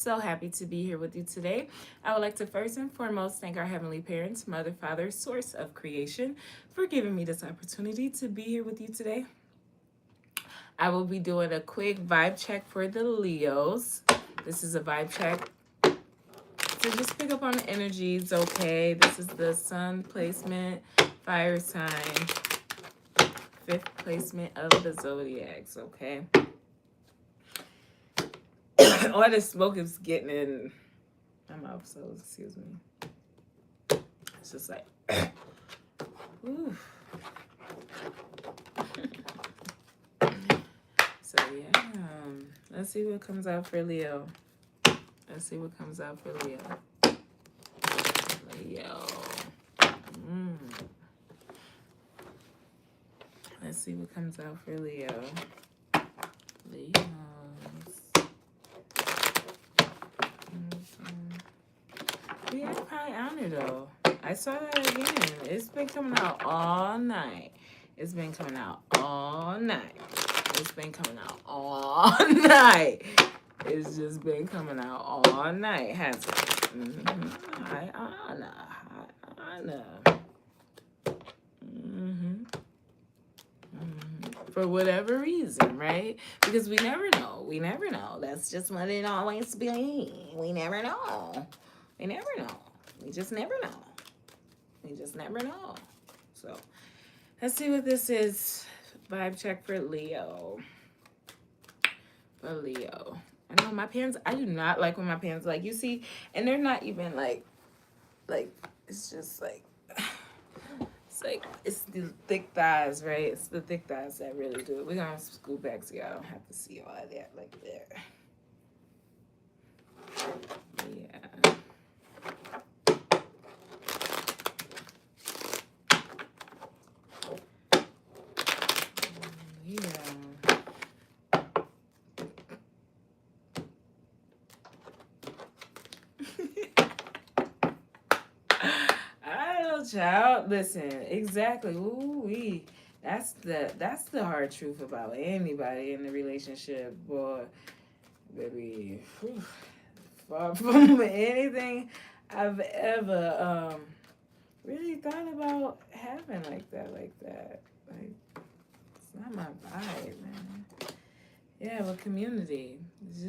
So happy to be here with you today. I would like to first and foremost thank our Heavenly Parents, Mother, Father, Source of Creation, for giving me this opportunity to be here with you today. I will be doing a quick vibe check for the Leos. This is a vibe check to just pick up on the energies, okay? This is the Sun placement, fire sign, fifth placement of the zodiacs, okay? All the smoke is getting in my mouth, so excuse me. It's just like, ooh. So yeah, let's see what comes out for Leo. Let's see what comes out for Leo. Leo. Mm. Let's see what comes out for Leo. Leos. We have High Honor though. I saw that again. It's been coming out all night. It's been coming out all night. It's been coming out all night. It's just been coming out all night, has it? High honor. High honor. For whatever reason, right? Because we never know. We never know. That's just what it always be. We never know. We never know. We just never know. We just never know. So let's see what this is. Vibe check for Leo. For Leo. I know my pants, I do not like when my pants, like, you see, and they're not even like, it's just like, it's the thick thighs, right? It's the thick thighs that really do it. We're gonna scoot back so y'all don't have to see all of that like there. Yeah. Yeah. I don't know, child. Listen, exactly. Ooh wee. That's the hard truth about anybody in the relationship, boy. Baby, whew, far from anything I've ever really thought about having like that, Like, it's not my vibe, man. Yeah, well, community. It's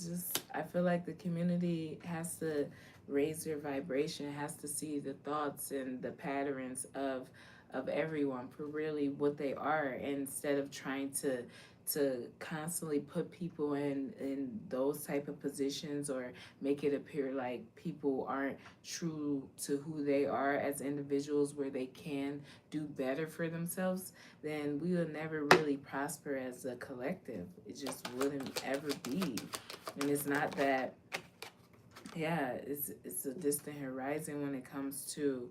just. I feel like the community has to raise their vibration, has to see the thoughts and the patterns of everyone for really what they are, instead of trying to constantly put people in those type of positions, or make it appear like people aren't true to who they are as individuals, where they can do better for themselves. Then we will never really prosper as a collective. It just wouldn't ever be. And it's not that, yeah, it's a distant horizon when it comes to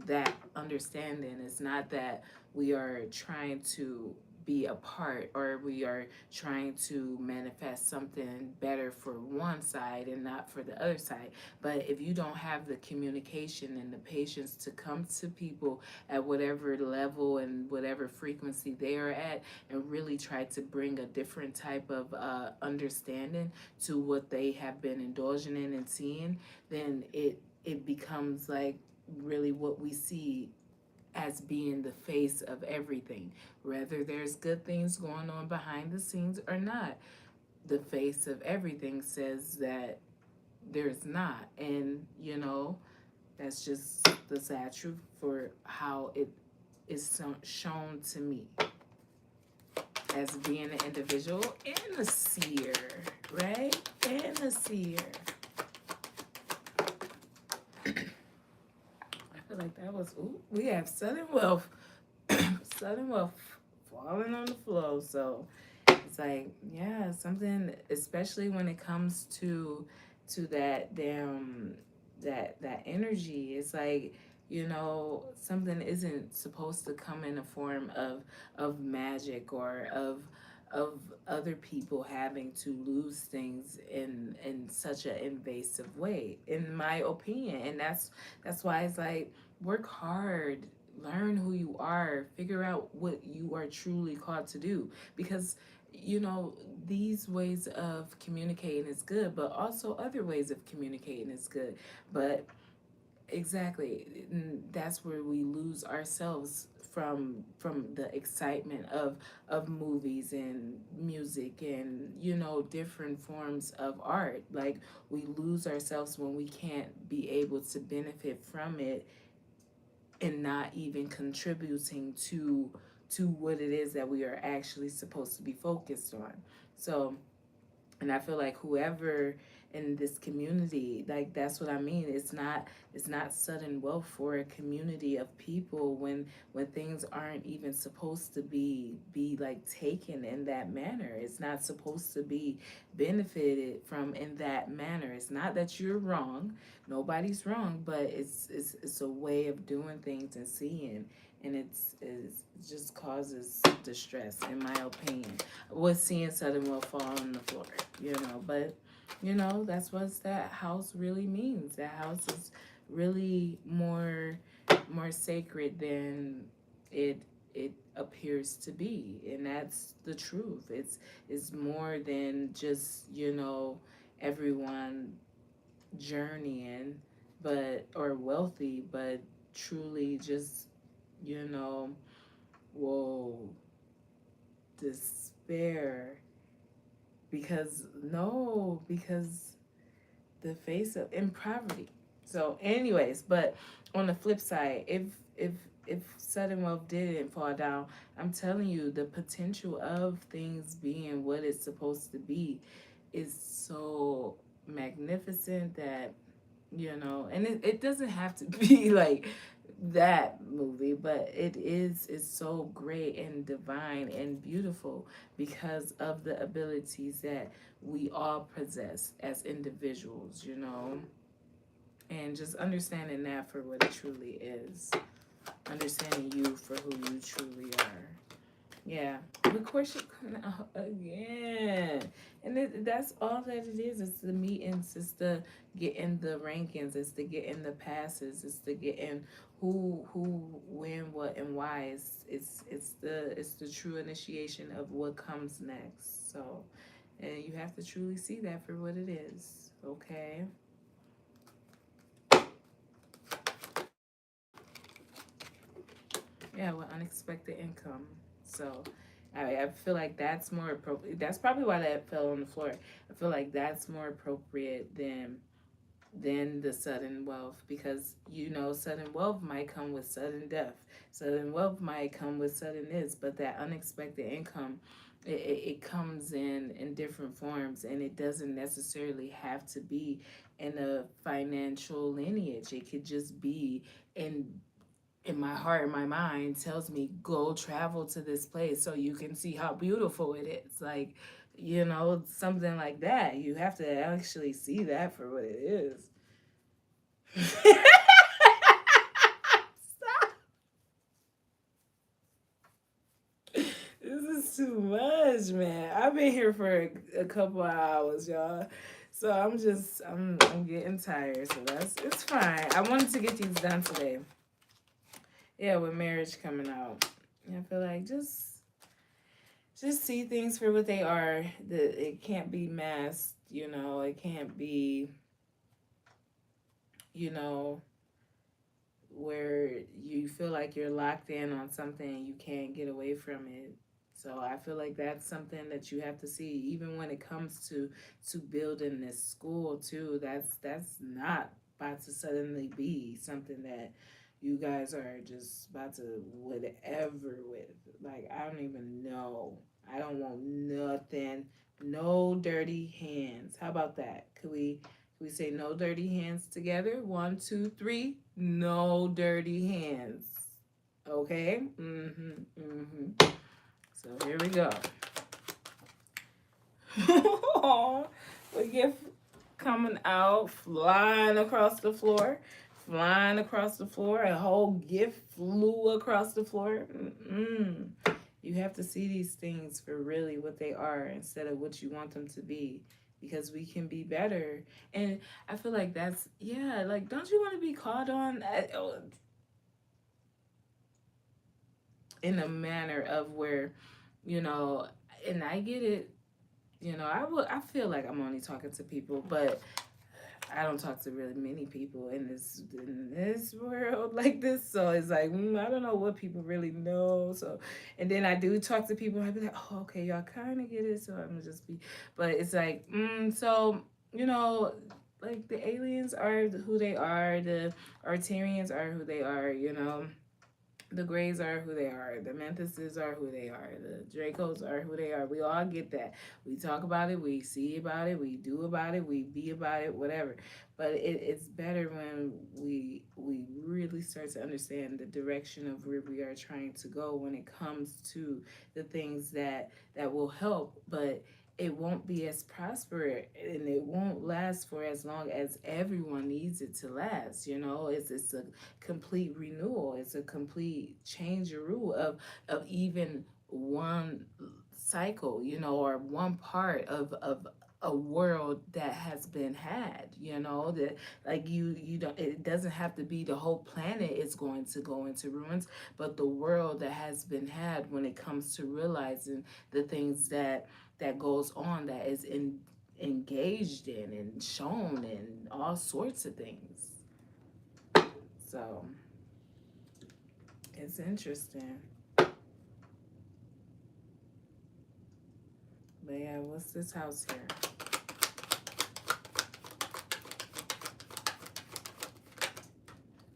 that understanding. It's not that we are trying to be apart, or we are trying to manifest something better for one side and not for the other side. But if you don't have the communication and the patience to come to people at whatever level and whatever frequency they are at, and really try to bring a different type of understanding to what they have been indulging in and seeing, then it becomes like really what we see as being the face of everything. Whether there's good things going on behind the scenes or not, the face of everything says that there's not. And, that's just the sad truth for how it is shown to me as being an individual and a seer, right? And a seer. I feel like that was, ooh, we have sudden wealth. Sudden wealth falling on the floor. So it's like, yeah, something, especially when it comes to that damn that energy. It's like, something isn't supposed to come in a form of magic, or of other people having to lose things in such an invasive way, in my opinion. And that's why it's like, work hard, learn who you are, figure out what you are truly called to do. Because you know, these ways of communicating is good, but also other ways of communicating is good. But exactly, that's where we lose ourselves from the excitement of movies and music and, you know, different forms of art. Like, we lose ourselves when we can't be able to benefit from it and not even contributing to what it is that we are actually supposed to be focused on. So, and I feel like whoever in this community, like, that's what I mean. It's not sudden wealth for a community of people when things aren't even supposed to be like taken in that manner. It's not supposed to be benefited from in that manner. It's not that you're wrong, nobody's wrong, but it's a way of doing things and seeing, and it just causes distress, in my opinion, with seeing sudden wealth fall on the floor, you know. But, you know, that's what that house really means. That house is really more sacred than it appears to be, and that's the truth. It's more than just, you know, everyone journeying, but or wealthy, but truly just, you know, whoa, despair. Because no, because the face of in poverty. So anyways, but on the flip side, if if sudden wealth didn't fall down, I'm telling you, the potential of things being what it's supposed to be is so magnificent that, you know, and it doesn't have to be like that movie, but it's so great and divine and beautiful because of the abilities that we all possess as individuals, you know, and just understanding that for what it truly is, understanding you for who you truly are. Yeah, of course you're coming out again, and that's all that it is. It's the meetings, it's the getting the rankings, it's the getting the passes, it's the getting who, when, what, and why. It's the true initiation of what comes next. So, and you have to truly see that for what it is. Okay. Yeah, with unexpected income. So I feel like that's more appropriate. That's probably why that fell on the floor. I feel like that's more appropriate than the sudden wealth, because, you know, sudden wealth might come with sudden death. Sudden wealth might come with sudden this, but that unexpected income, it comes in different forms, and it doesn't necessarily have to be in a financial lineage. It could just be in my heart and my mind tells me, go travel to this place so you can see how beautiful it is. Like, you know, something like that. You have to actually see that for what it is. This is too much, man. I've been here for a couple of hours, y'all. So I'm getting tired. So it's fine. I wanted to get these done today. Yeah, with marriage coming out. I feel like just see things for what they are. It can't be masked, you know. It can't be, you know, where you feel like you're locked in on something and you can't get away from it. So I feel like that's something that you have to see, even when it comes to building this school too. That's not about to suddenly be something that you guys are just about to whatever with. Like, I don't even know. I don't want nothing. No dirty hands. How about that? Could we say no dirty hands together? One, two, three. No dirty hands. Okay? Mm-hmm. Mm-hmm. So here we go. We get coming out, flying across the floor. Flying across the floor. A whole gift flew across the floor. Mm-mm. You have to see these things for really what they are instead of what you want them to be, because we can be better. And I feel like that's, yeah, like, don't you want to be called on in a manner of where, you know, and I get it. I feel like I'm only talking to people, but I don't talk to really many people in this world like this. So it's like I don't know what people really know. So, and then I do talk to people. I be like, oh, okay, y'all kind of get it. So I'm gonna just be, but it's like, so you know, like the aliens are who they are. The Artarians are who they are. The Greys are who they are. The Manthuses are who they are. The Dracos are who they are. We all get that. We talk about it. We see about it. We do about it. We be about it. Whatever. But it's better when we really start to understand the direction of where we are trying to go when it comes to the things that will help. But it won't be as prosperous and it won't last for as long as everyone needs it to last. It's a complete renewal. It's a complete change of even one cycle, or one part of a world that has been had, that like you don't, it doesn't have to be the whole planet is going to go into ruins, but the world that has been had when it comes to realizing the things that goes on, that is engaged in and shown in all sorts of things. So it's interesting. But yeah, what's this house here?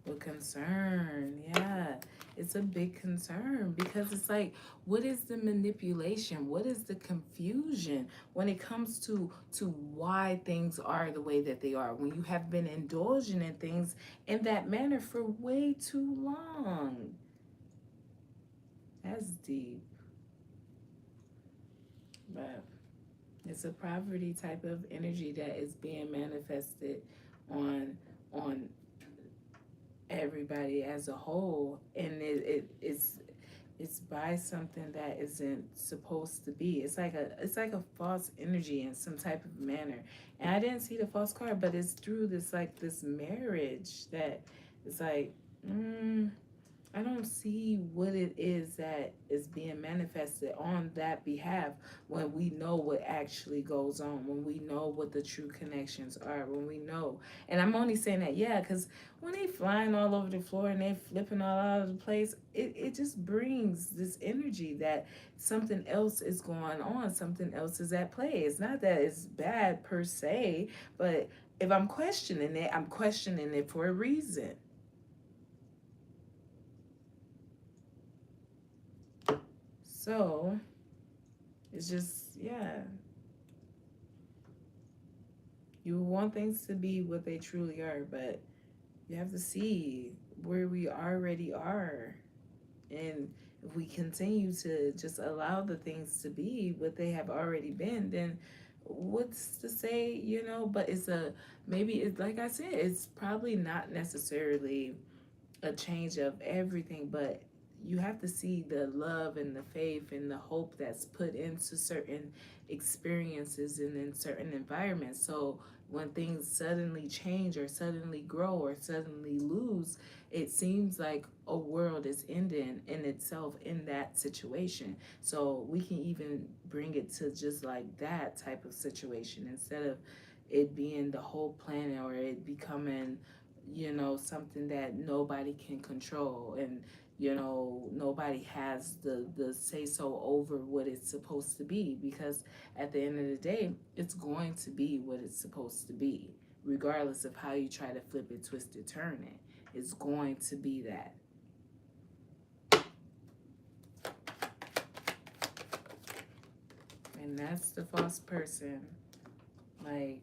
With concern, yeah. It's a big concern because it's like, what is the manipulation? What is the confusion when it comes to why things are the way that they are? When you have been indulging in things in that manner for way too long. That's deep. But it's a poverty type of energy that is being manifested on on everybody as a whole, and it's by something that isn't supposed to be. It's like a false energy in some type of manner. And I didn't see the false card, but it's through this marriage that it's like, I don't see what it is that is being manifested on that behalf when we know what actually goes on, when we know what the true connections are, when we know. And I'm only saying that, yeah, because when they flying all over the floor and they flipping all over the place, it just brings this energy that something else is going on, something else is at play. It's not that it's bad per se, but if I'm questioning it for a reason. So it's just, yeah, you want things to be what they truly are, but you have to see where we already are. And if we continue to just allow the things to be what they have already been, then what's to say, But maybe it's like I said, it's probably not necessarily a change of everything, but you have to see the love and the faith and the hope that's put into certain experiences and in certain environments. So when things suddenly change or suddenly grow or suddenly lose, it seems like a world is ending in itself in that situation. So we can even bring it to just like that type of situation instead of it being the whole planet or it becoming something that nobody can control, and nobody has the say so over what it's supposed to be, because at the end of the day it's going to be what it's supposed to be, regardless of how you try to flip it, twist it, turn it. It's going to be that. And that's the false person. Like,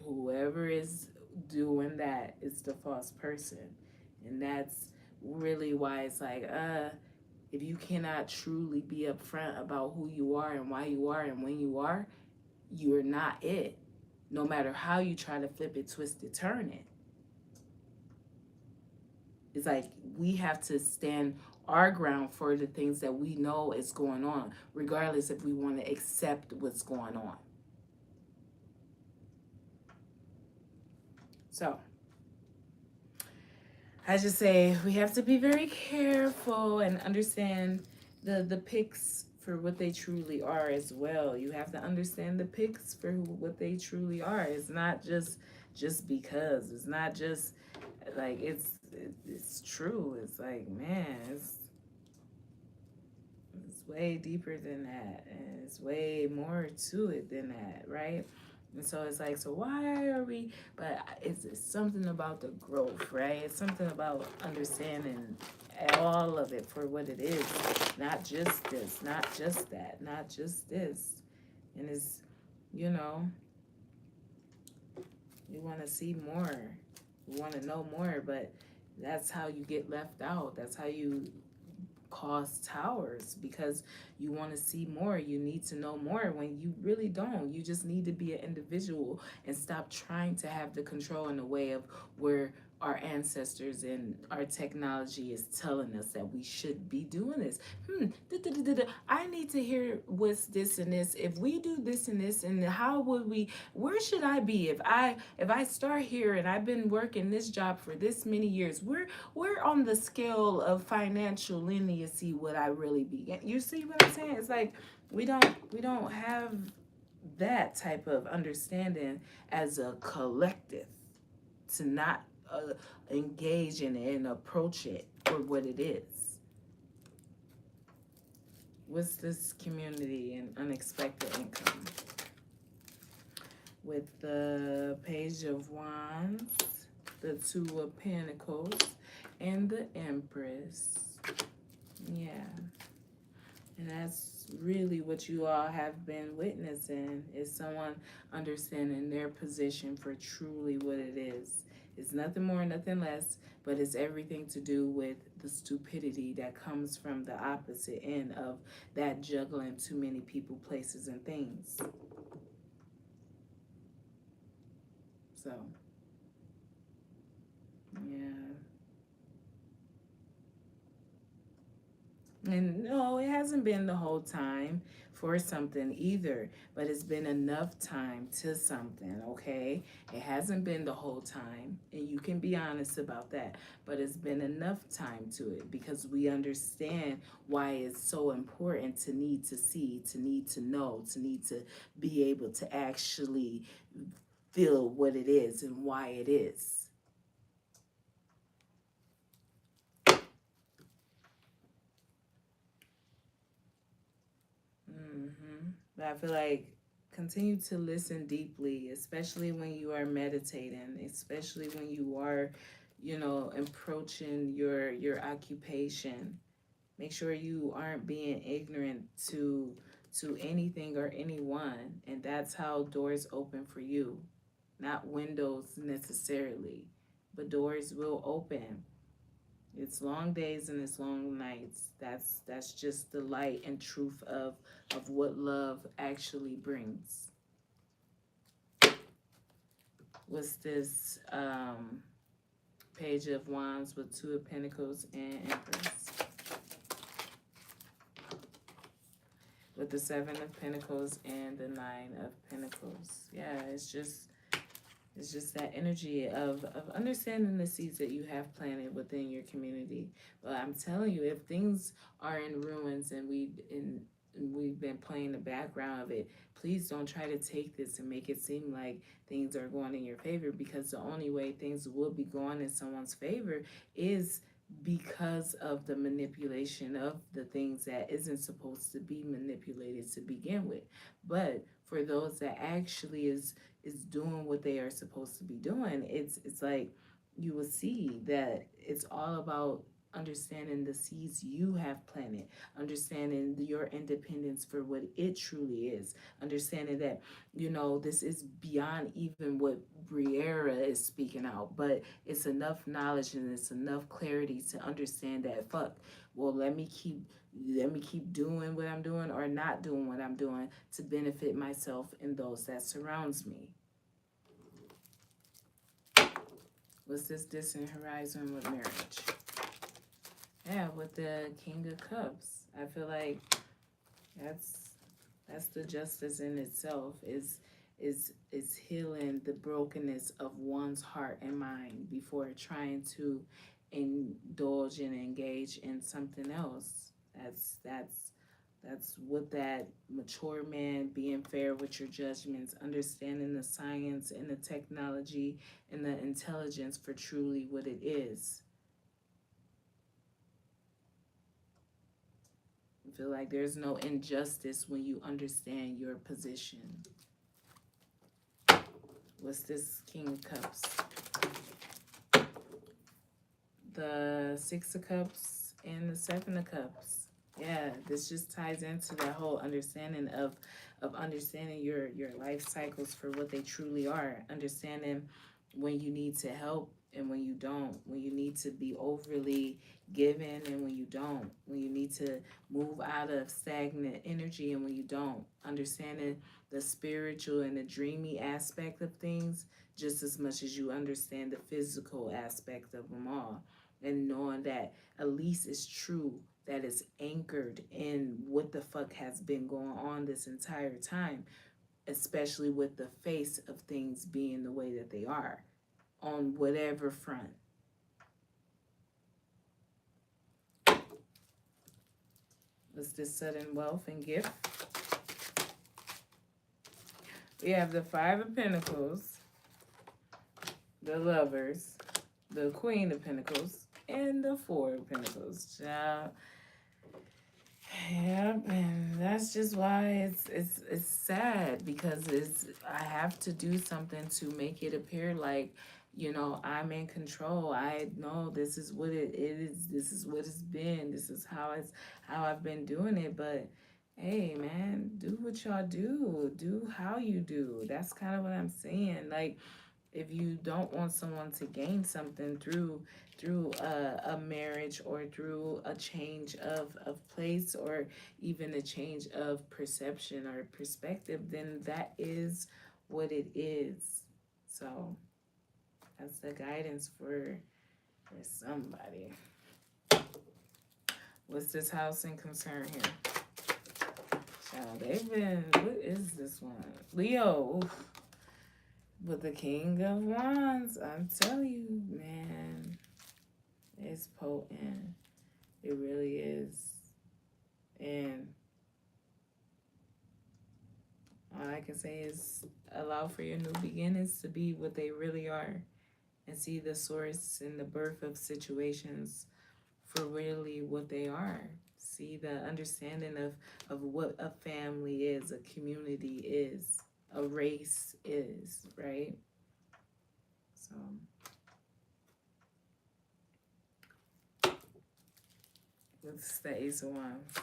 whoever is doing that is the false person. And that's really why it's like, if you cannot truly be upfront about who you are and why you are and when you are, you're not it. No matter how you try to flip it, twist it, turn it. It's like we have to stand our ground for the things that we know is going on, regardless if we want to accept what's going on. So I just say we have to be very careful and understand the picks for what they truly are as well. You have to understand the pigs for what they truly are. It's not just because. It's not just like it's true. It's like, man, it's way deeper than that, and it's way more to it than that, right? And so it's like, so why are we? But it's something about the growth, right? It's something about understanding all of it for what it is, not just this, not just that, not just this. And it's, you know, you want to see more, you want to know more, but that's how you get left out. That's how you cause towers, because you want to see more, you need to know more when you really don't. You just need to be an individual and stop trying to have the control in the way of where our ancestors and our technology is telling us that we should be doing this. I need to hear what's this and this. If we do this and this, and how would we? Where should I be if I start here and I've been working this job for this many years? Where on the scale of financial literacy would I really be? You see what I'm saying? It's like we don't have that type of understanding as a collective to not engage in it and approach it for what it is. What's this community and unexpected income? With the Page of Wands, the Two of Pentacles, and the Empress. Yeah. And that's really what you all have been witnessing, is someone understanding their position for truly what it is. It's nothing more, nothing less, but it's everything to do with the stupidity that comes from the opposite end of that juggling too many people, places, and things. So, yeah. And no, it hasn't been the whole time for something either, but it's been enough time to something, okay? It hasn't been the whole time, and you can be honest about that, but it's been enough time to it because we understand why it's so important to need to see, to need to know, to need to be able to actually feel what it is and why it is. But I feel like continue to listen deeply, especially when you are meditating, especially when you are, approaching your occupation. Make sure you aren't being ignorant to anything or anyone, and that's how doors open for you, not windows necessarily, but doors will open. It's long days and it's long nights. That's just the light and truth of what love actually brings. What's this Page of Wands with Two of Pentacles and Empress? With the Seven of Pentacles and the Nine of Pentacles. Yeah, it's just that energy of understanding the seeds that you have planted within your community. But I'm telling you, if things are in ruins and we've been playing the background of it, please don't try to take this and make it seem like things are going in your favor, because the only way things will be going in someone's favor is because of the manipulation of the things that isn't supposed to be manipulated to begin with. But for those that actually is doing what they are supposed to be doing, it's like you will see that it's all about understanding the seeds you have planted, understanding your independence for what it truly is, understanding that this is beyond even what Briera is speaking out, but it's enough knowledge and it's enough clarity to understand that, fuck, well, let me keep doing what I'm doing or not doing what I'm doing to benefit myself and those that surrounds me. What's this distant horizon with marriage? Yeah, with the King of Cups. I feel like that's the justice in itself, is healing the brokenness of one's heart and mind before trying to indulge and engage in something else. That's That's what that mature man, being fair with your judgments, understanding the science and the technology and the intelligence for truly what it is. I feel like there's no injustice when you understand your position. What's this King of Cups? The Six of Cups and the Seven of Cups. Yeah, this just ties into that whole understanding of understanding your life cycles for what they truly are. Understanding when you need to help and when you don't. When you need to be overly given and when you don't. When you need to move out of stagnant energy and when you don't. Understanding the spiritual and the dreamy aspect of things just as much as you understand the physical aspect of them all, and knowing that at least it's true, that it's anchored in what the fuck has been going on this entire time, especially with the face of things being the way that they are on whatever front. What's this sudden wealth and gift? We have the Five of Pentacles, the Lovers, the Queen of Pentacles, and the Four of Pentacles. Child. Yep, and that's just why it's sad, because I have to do something to make it appear like, I'm in control. I know this is what it is. This is what it's been. This is how I've been doing it. But hey, man, do what y'all do. Do how you do. That's kind of what I'm saying. Like, if you don't want someone to gain something through a marriage or through a change of place or even a change of perception or perspective, then that is what it is. So that's the guidance for somebody. What's this house in concern here? Child, what is this one? Leo. Oof. But the King of Wands, I'm telling you, man, it's potent. It really is. And all I can say is allow for your new beginnings to be what they really are, and see the source and the birth of situations for really what they are. See the understanding of what a family is, a community is, a race is, right? So what's the Ace of Wands?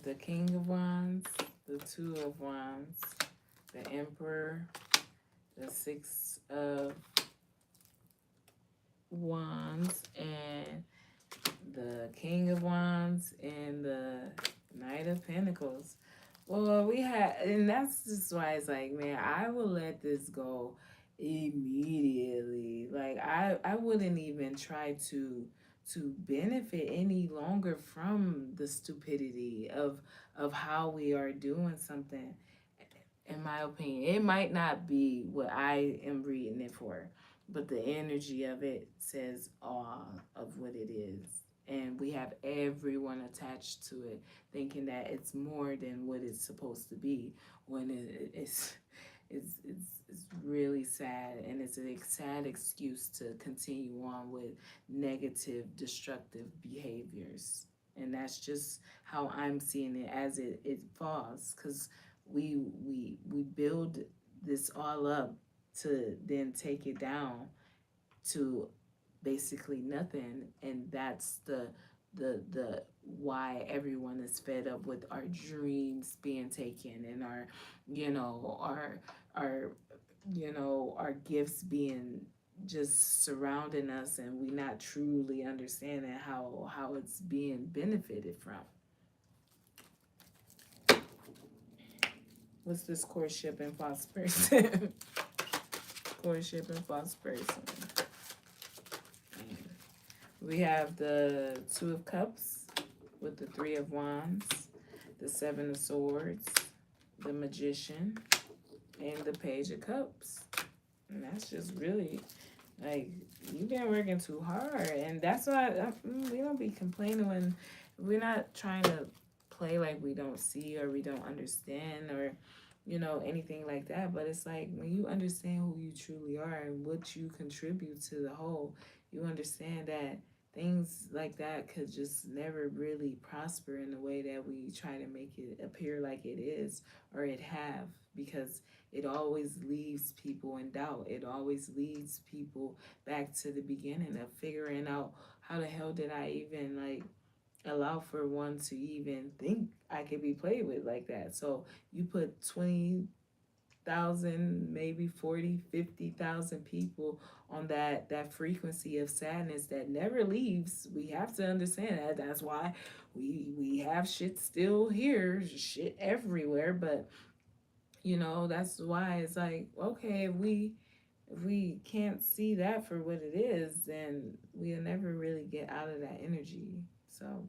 The King of Wands, the Two of Wands, the Emperor, the Six of Wands, and the King of Wands, and the Knight of Pentacles. Well, and that's just why it's like, man, I will let this go immediately. Like, I wouldn't even try to benefit any longer from the stupidity of how we are doing something. In my opinion, it might not be what I am reading it for, but the energy of it says all of what it is. And we have everyone attached to it, thinking that it's more than what it's supposed to be, when it's really sad, and it's a sad excuse to continue on with negative, destructive behaviors. And that's just how I'm seeing it as it falls, because we build this all up to then take it down to basically nothing, and that's the why everyone is fed up with our dreams being taken, and our our our gifts being just surrounding us, and we not truly understanding how it's being benefited from. What's this courtship and false person? Courtship and false person. We have the Two of Cups with the Three of Wands, the Seven of Swords, the Magician, and the Page of Cups. And that's just really Like, you've been working too hard, and that's why we don't be complaining when we're not trying to play like we don't see or we don't understand or anything like that. But it's like when you understand who you truly are and what you contribute to the whole, you understand that things like that could just never really prosper in the way that we try to make it appear like it is or it have, because it always leaves people in doubt. It always leads people back to the beginning of figuring out how the hell did I even like allow for one to even think I could be played with like that. So you put 20,000, maybe 40, 50,000 people on that frequency of sadness that never leaves. We have to understand that. That's why we have shit still here, shit everywhere, but that's why it's like, okay, if we can't see that for what it is, then we'll never really get out of that energy. So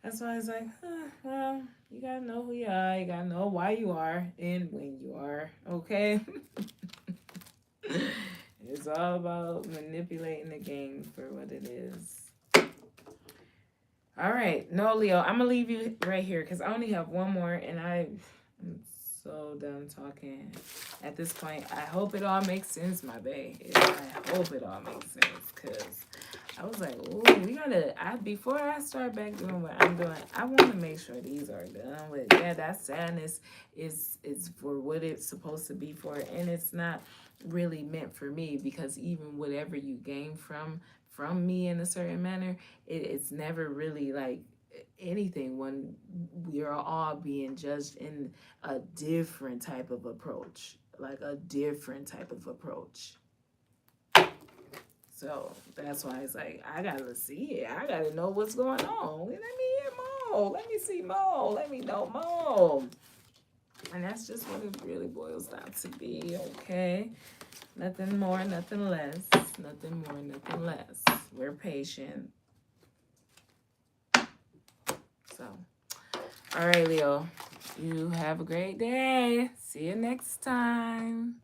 that's why it's like, well, you gotta know who you are, you gotta know why you are and when you are, okay? It's all about manipulating the game for what it is. All right, no, Leo, I'm gonna leave you right here because I only have one more, and I'm so done talking. At this point, I hope it all makes sense, my bae. I hope it all makes sense because I was like, ooh, we gotta. Before I start back doing what I'm doing, I want to make sure these are done with. Yeah, that sadness is for what it's supposed to be for, and it's not really meant for me because even whatever you gain from me in a certain manner, it's never really like anything when we are all being judged in a different type of approach, like a different type of approach. So that's why it's like I gotta see it. I gotta know what's going on. Let me hear more. Let me see more. Let me know more. And that's just what it really boils down to be, okay? Nothing more, nothing less. Nothing more, nothing less. We're patient. So, all right, Leo. You have a great day. See you next time.